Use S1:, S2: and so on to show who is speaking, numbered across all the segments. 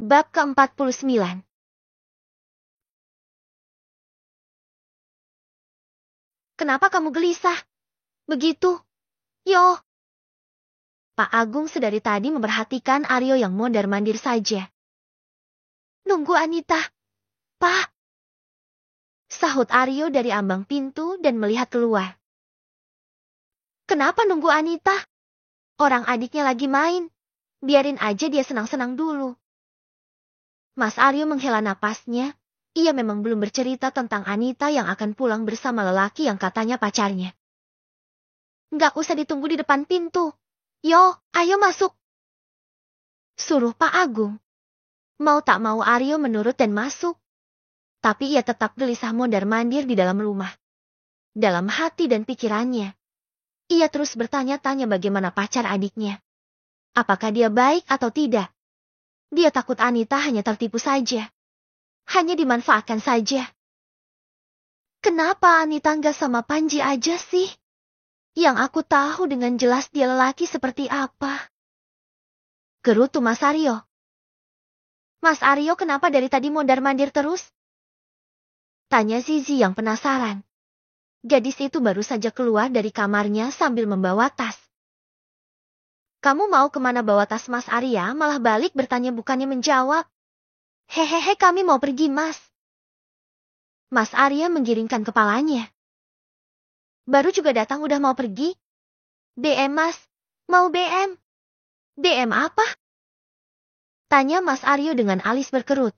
S1: Bab ke-49. Kenapa kamu gelisah? Begitu? Yo. Pak Agung sedari tadi memperhatikan Aryo yang mondar-mandir saja. Nunggu Anita, Pak. Sahut Aryo dari ambang pintu dan melihat keluar. Kenapa nunggu Anita? Orang adiknya lagi main. Biarin aja dia senang-senang dulu. Mas Aryo menghela napasnya. Ia memang belum bercerita tentang Anita yang akan pulang bersama lelaki yang katanya pacarnya. Nggak usah ditunggu di depan pintu. Yo, ayo masuk. Suruh Pak Agung. Mau tak mau Aryo menurut dan masuk. Tapi ia tetap gelisah mondar-mandir di dalam rumah. Dalam hati dan pikirannya, ia terus bertanya-tanya bagaimana pacar adiknya. Apakah dia baik atau tidak? Dia takut Anita hanya tertipu saja. Hanya dimanfaatkan saja. Kenapa Anita nggak sama Panji aja sih? Yang aku tahu dengan jelas dia lelaki seperti apa. Gerutu Mas Aryo. Mas Aryo kenapa dari tadi mondar-mandir terus? Tanya Zizi yang penasaran. Gadis itu baru saja keluar dari kamarnya sambil membawa tas. Kamu mau kemana bawa tas Mas Arya malah balik bertanya bukannya menjawab. Hehehe kami mau pergi Mas. Mas Arya menggiringkan kepalanya. Baru juga datang udah mau pergi? BM Mas, mau BM? BM apa? Tanya Mas Aryo dengan alis berkerut.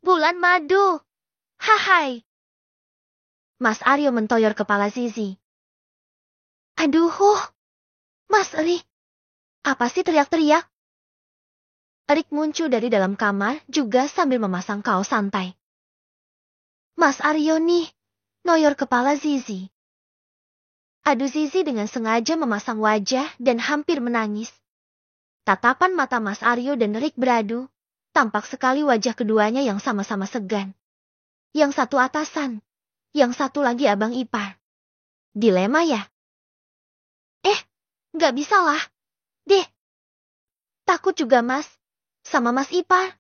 S1: Bulan madu. Hahai. Mas Aryo mentoyor kepala Zizi. Aduh, Mas Erik. Apa sih teriak-teriak? Erik muncul dari dalam kamar juga sambil memasang kaos santai. Mas Aryo nih, noyor kepala Zizi. Aduh Zizi dengan sengaja memasang wajah dan hampir menangis. Tatapan mata Mas Aryo dan Erik beradu, tampak sekali wajah keduanya yang sama-sama segan. Yang satu atasan, yang satu lagi abang ipar. Dilema ya? Nggak bisa lah, deh. Takut juga Mas. Sama Mas Ipar.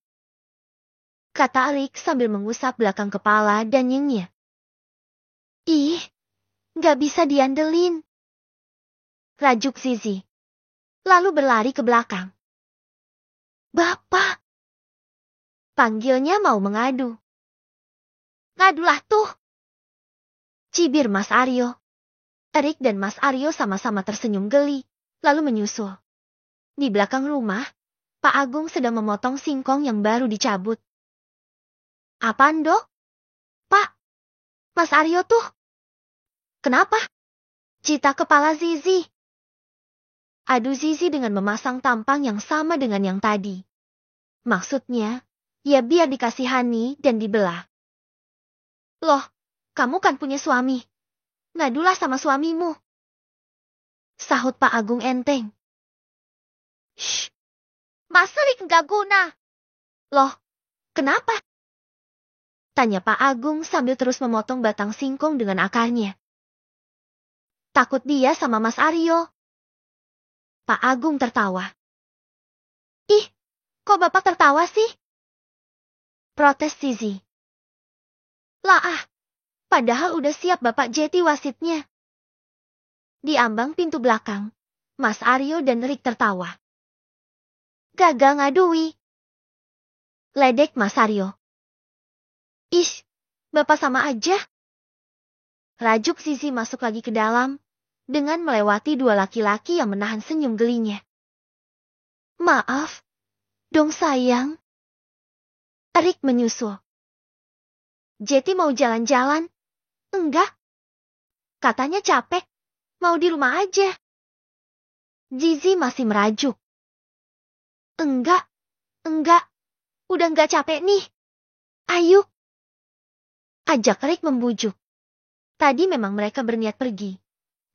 S1: Kata Erik sambil mengusap belakang kepala dan nyengnya. Ih, gak bisa diandelin. Rajuk Zizi. Lalu berlari ke belakang. Bapak. Panggilnya mau mengadu. Ngadulah tuh. Cibir Mas Aryo. Erik dan Mas Aryo sama-sama tersenyum geli, lalu menyusul. Di belakang rumah, Pak Agung sedang memotong singkong yang baru dicabut. Apaan dok? Pak, Mas Aryo tuh. Kenapa? Cita kepala Zizi. Adu Zizi dengan memasang tampang yang sama dengan yang tadi. Maksudnya, ya biar dikasihani dan dibelah. Loh, kamu kan punya suami. Ngadulah sama suamimu. Sahut Pak Agung enteng. Shh. Mas Erik nggak guna. Loh, kenapa? Tanya Pak Agung sambil terus memotong batang singkong dengan akarnya. Takut dia sama Mas Aryo. Pak Agung tertawa. Ih, kok Bapak tertawa sih? Protes Zizi. Lah padahal udah siap Bapak jadi wasitnya. Di ambang pintu belakang, Mas Aryo dan Erik tertawa. Gagal ngadui. Ledek Mas Aryo. Ish, Bapak sama aja. Rajuk Zizi masuk lagi ke dalam, dengan melewati dua laki-laki yang menahan senyum gelinya. Maaf, dong sayang. Erik menyusul. Jeti mau jalan-jalan? Enggak. Katanya capek, mau di rumah aja. Zizi masih merajuk. Enggak, udah enggak capek nih. Ayo. Ajak Erik membujuk. Tadi memang mereka berniat pergi.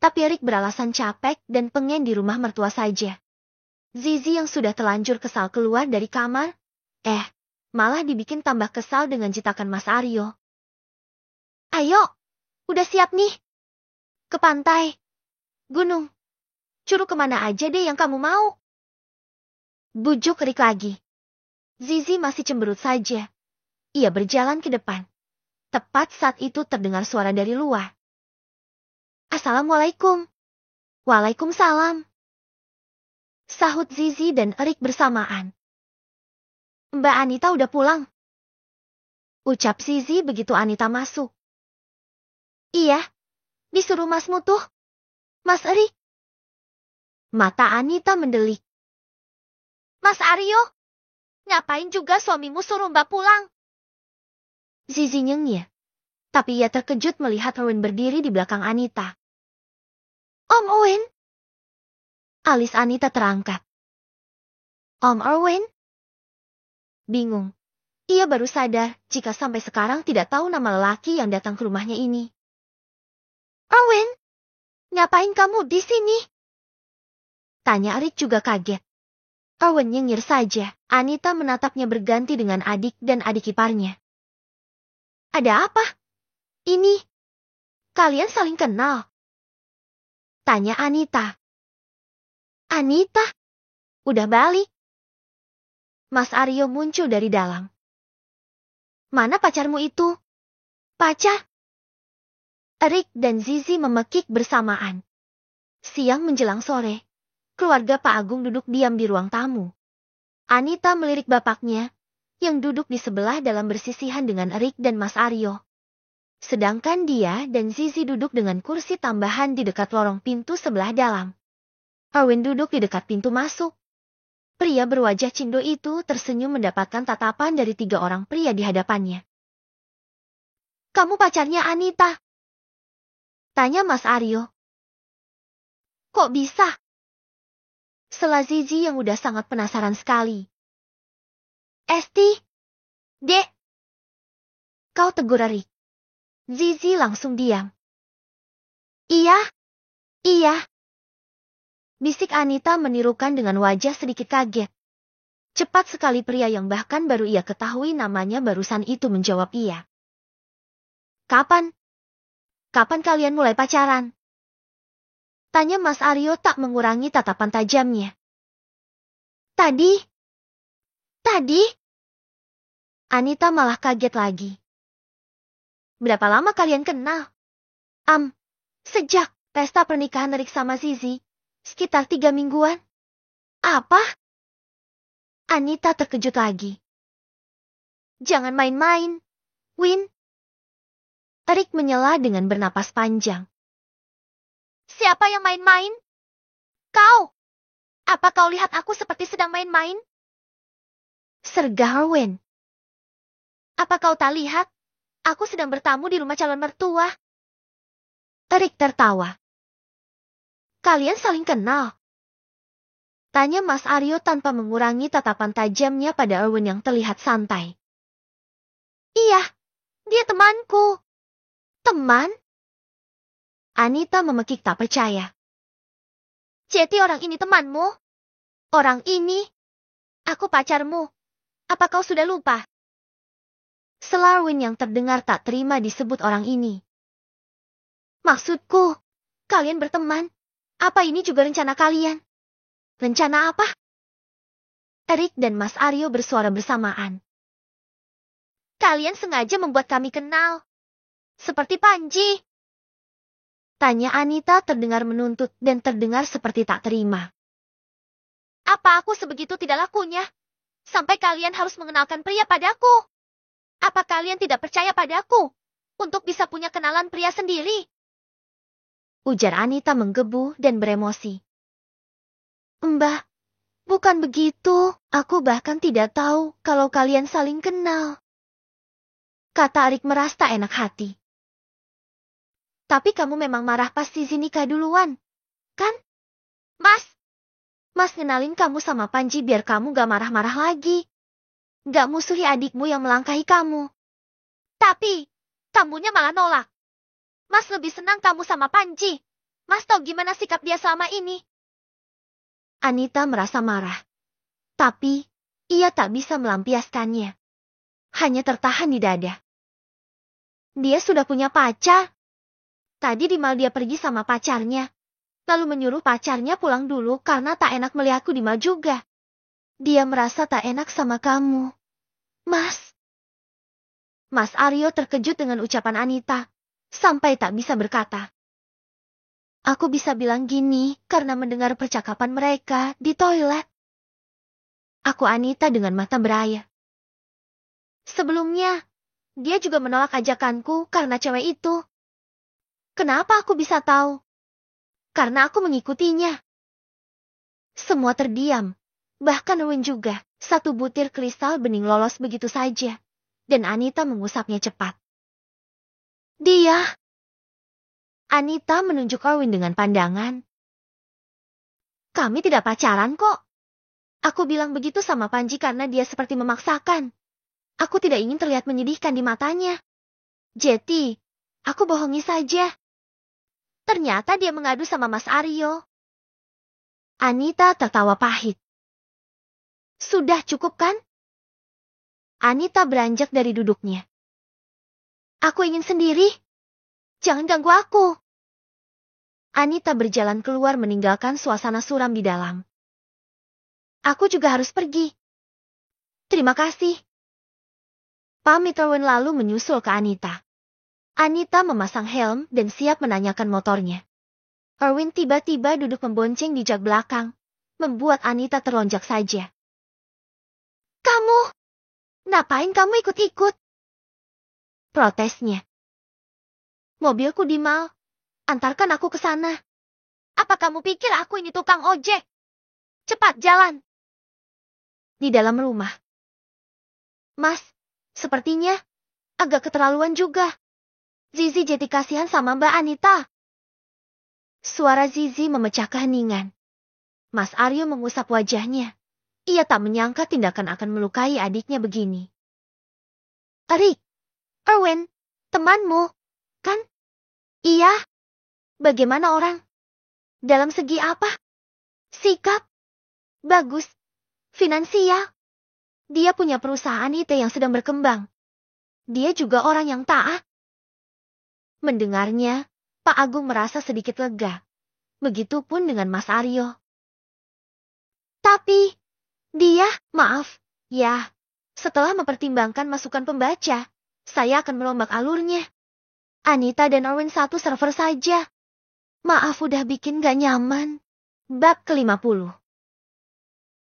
S1: Tapi Erik beralasan capek dan pengen di rumah mertua saja. Zizi yang sudah terlanjur kesal keluar dari kamar. Malah dibikin tambah kesal dengan jitakan Mas Aryo. Ayo, udah siap nih. Ke pantai. Gunung. Curug kemana aja deh yang kamu mau. Bujuk Erik lagi. Zizi masih cemberut saja. Ia berjalan ke depan. Tepat saat itu terdengar suara dari luar. Assalamualaikum. Waalaikumsalam. Sahut Zizi dan Erik bersamaan. Mbak Anita udah pulang. Ucap Zizi begitu Anita masuk. Iya, disuruh masmu tuh. Mas Erik. Mata Anita mendelik. Mas Aryo, ngapain juga suamimu suruh mbak pulang? Zizi nyengir. Tapi ia terkejut melihat Owen berdiri di belakang Anita. Om Owen? Alis Anita terangkat. Om Owen? Bingung. Ia baru sadar jika sampai sekarang tidak tahu nama lelaki yang datang ke rumahnya ini. Owen, ngapain kamu di sini? Tanya Erik juga kaget. Owen nyengir saja. Anita menatapnya berganti dengan adik dan adik iparnya. Ada apa? Ini. Kalian saling kenal? Tanya Anita. Anita? Udah balik? Mas Aryo muncul dari dalam. Mana pacarmu itu? Pacar? Erik dan Zizi memekik bersamaan. Siang menjelang sore, keluarga Pak Agung duduk diam di ruang tamu. Anita melirik bapaknya, yang duduk di sebelah dalam bersisihan dengan Erik dan Mas Aryo. Sedangkan dia dan Zizi duduk dengan kursi tambahan di dekat lorong pintu sebelah dalam. Owen duduk di dekat pintu masuk. Pria berwajah cindo itu tersenyum mendapatkan tatapan dari 3 orang pria di hadapannya. Kamu pacarnya Anita? Tanya Mas Aryo. Kok bisa? Sela Zizi yang udah sangat penasaran sekali. Esti, Dek. Kau tegur Erik. Zizi langsung diam. Iya. Bisik Anita menirukan dengan wajah sedikit kaget. Cepat sekali pria yang bahkan baru ia ketahui namanya barusan itu menjawab iya. Kapan kalian mulai pacaran? Tanya Mas Aryo tak mengurangi tatapan tajamnya. Tadi? Anita malah kaget lagi. Berapa lama kalian kenal? Sejak pesta pernikahan Erik sama Zizi, sekitar 3 mingguan. Apa? Anita terkejut lagi. Jangan main-main, Win. Erik menyela dengan bernapas panjang. Siapa yang main-main? Kau. Apa kau lihat aku seperti sedang main-main? Sergah Owen. Apa kau tak lihat? Aku sedang bertamu di rumah calon mertua. Erik tertawa. Kalian saling kenal? Tanya Mas Aryo tanpa mengurangi tatapan tajamnya pada Owen yang terlihat santai. Iya, dia temanku. Teman? Anita memekik tak percaya. Jadi orang ini temanmu? Orang ini? Aku pacarmu. Apa kau sudah lupa? Sela Owen yang terdengar tak terima disebut orang ini. Maksudku, kalian berteman. Apa ini juga rencana kalian? Rencana apa? Erik dan Mas Aryo bersuara bersamaan. Kalian sengaja membuat kami kenal. Seperti Panji. Tanya Anita terdengar menuntut dan terdengar seperti tak terima. Apa aku sebegitu tidak lakunya? Sampai kalian harus mengenalkan pria padaku? Apa kalian tidak percaya padaku? Untuk bisa punya kenalan pria sendiri? Ujar Anita menggebu dan beremosi. Mbak, bukan begitu. Aku bahkan tidak tahu kalau kalian saling kenal. Kata Erik merasa enak hati. Tapi kamu memang marah pas Zizi nikah duluan, kan? Mas ngenalin kamu sama Panji biar kamu gak marah-marah lagi. Gak musuhi adikmu yang melangkahi kamu. Tapi, kamunya malah nolak. Mas lebih senang kamu sama Panji. Mas tahu gimana sikap dia selama ini? Anita merasa marah. Tapi, ia tak bisa melampiaskannya. Hanya tertahan di dada. Dia sudah punya pacar. Tadi di mal dia pergi sama pacarnya. Lalu menyuruh pacarnya pulang dulu karena tak enak melihatku di mal juga. Dia merasa tak enak sama kamu. Mas. Mas Aryo terkejut dengan ucapan Anita, sampai tak bisa berkata. Aku bisa bilang gini karena mendengar percakapan mereka di toilet. Aku Anita dengan mata beraya. Sebelumnya, dia juga menolak ajakanku karena cewek itu. Kenapa aku bisa tahu? Karena aku mengikutinya. Semua terdiam. Bahkan Owen juga. Satu butir kristal bening lolos begitu saja. Dan Anita mengusapnya cepat. Dia. Anita menunjuk Owen dengan pandangan. Kami tidak pacaran kok. Aku bilang begitu sama Panji karena dia seperti memaksakan. Aku tidak ingin terlihat menyedihkan di matanya. Jadi, aku bohongi saja. Ternyata dia mengadu sama Mas Aryo. Anita tertawa pahit. Sudah cukup kan? Anita beranjak dari duduknya. Aku ingin sendiri. Jangan ganggu aku. Anita berjalan keluar meninggalkan suasana suram di dalam. Aku juga harus pergi. Terima kasih. Pamit Owen lalu menyusul ke Anita. Anita memasang helm dan siap menanyakan motornya. Erwin tiba-tiba duduk membonceng di jak belakang, membuat Anita terlonjak saja. Kamu, ngapain kamu ikut-ikut? Protesnya. Mobilku di mal, antarkan aku ke sana. Apa kamu pikir aku ini tukang ojek? Cepat jalan. Di dalam rumah. Mas, sepertinya agak keterlaluan juga. Zizi jadi kasihan sama Mbak Anita. Suara Zizi memecah keheningan. Mas Aryo mengusap wajahnya. Ia tak menyangka tindakan akan melukai adiknya begini. Rick, Erwin, temanmu, kan? Iya. Bagaimana orang? Dalam segi apa? Sikap? Bagus. Finansial? Dia punya perusahaan IT yang sedang berkembang. Dia juga orang yang taat. Mendengarnya, Pak Agung merasa sedikit lega. Begitupun dengan Mas Aryo. Tapi, dia, maaf, ya, setelah mempertimbangkan masukan pembaca, saya akan merombak alurnya. Anita dan Erwin satu server saja. Maaf udah bikin gak nyaman. Bab ke-50.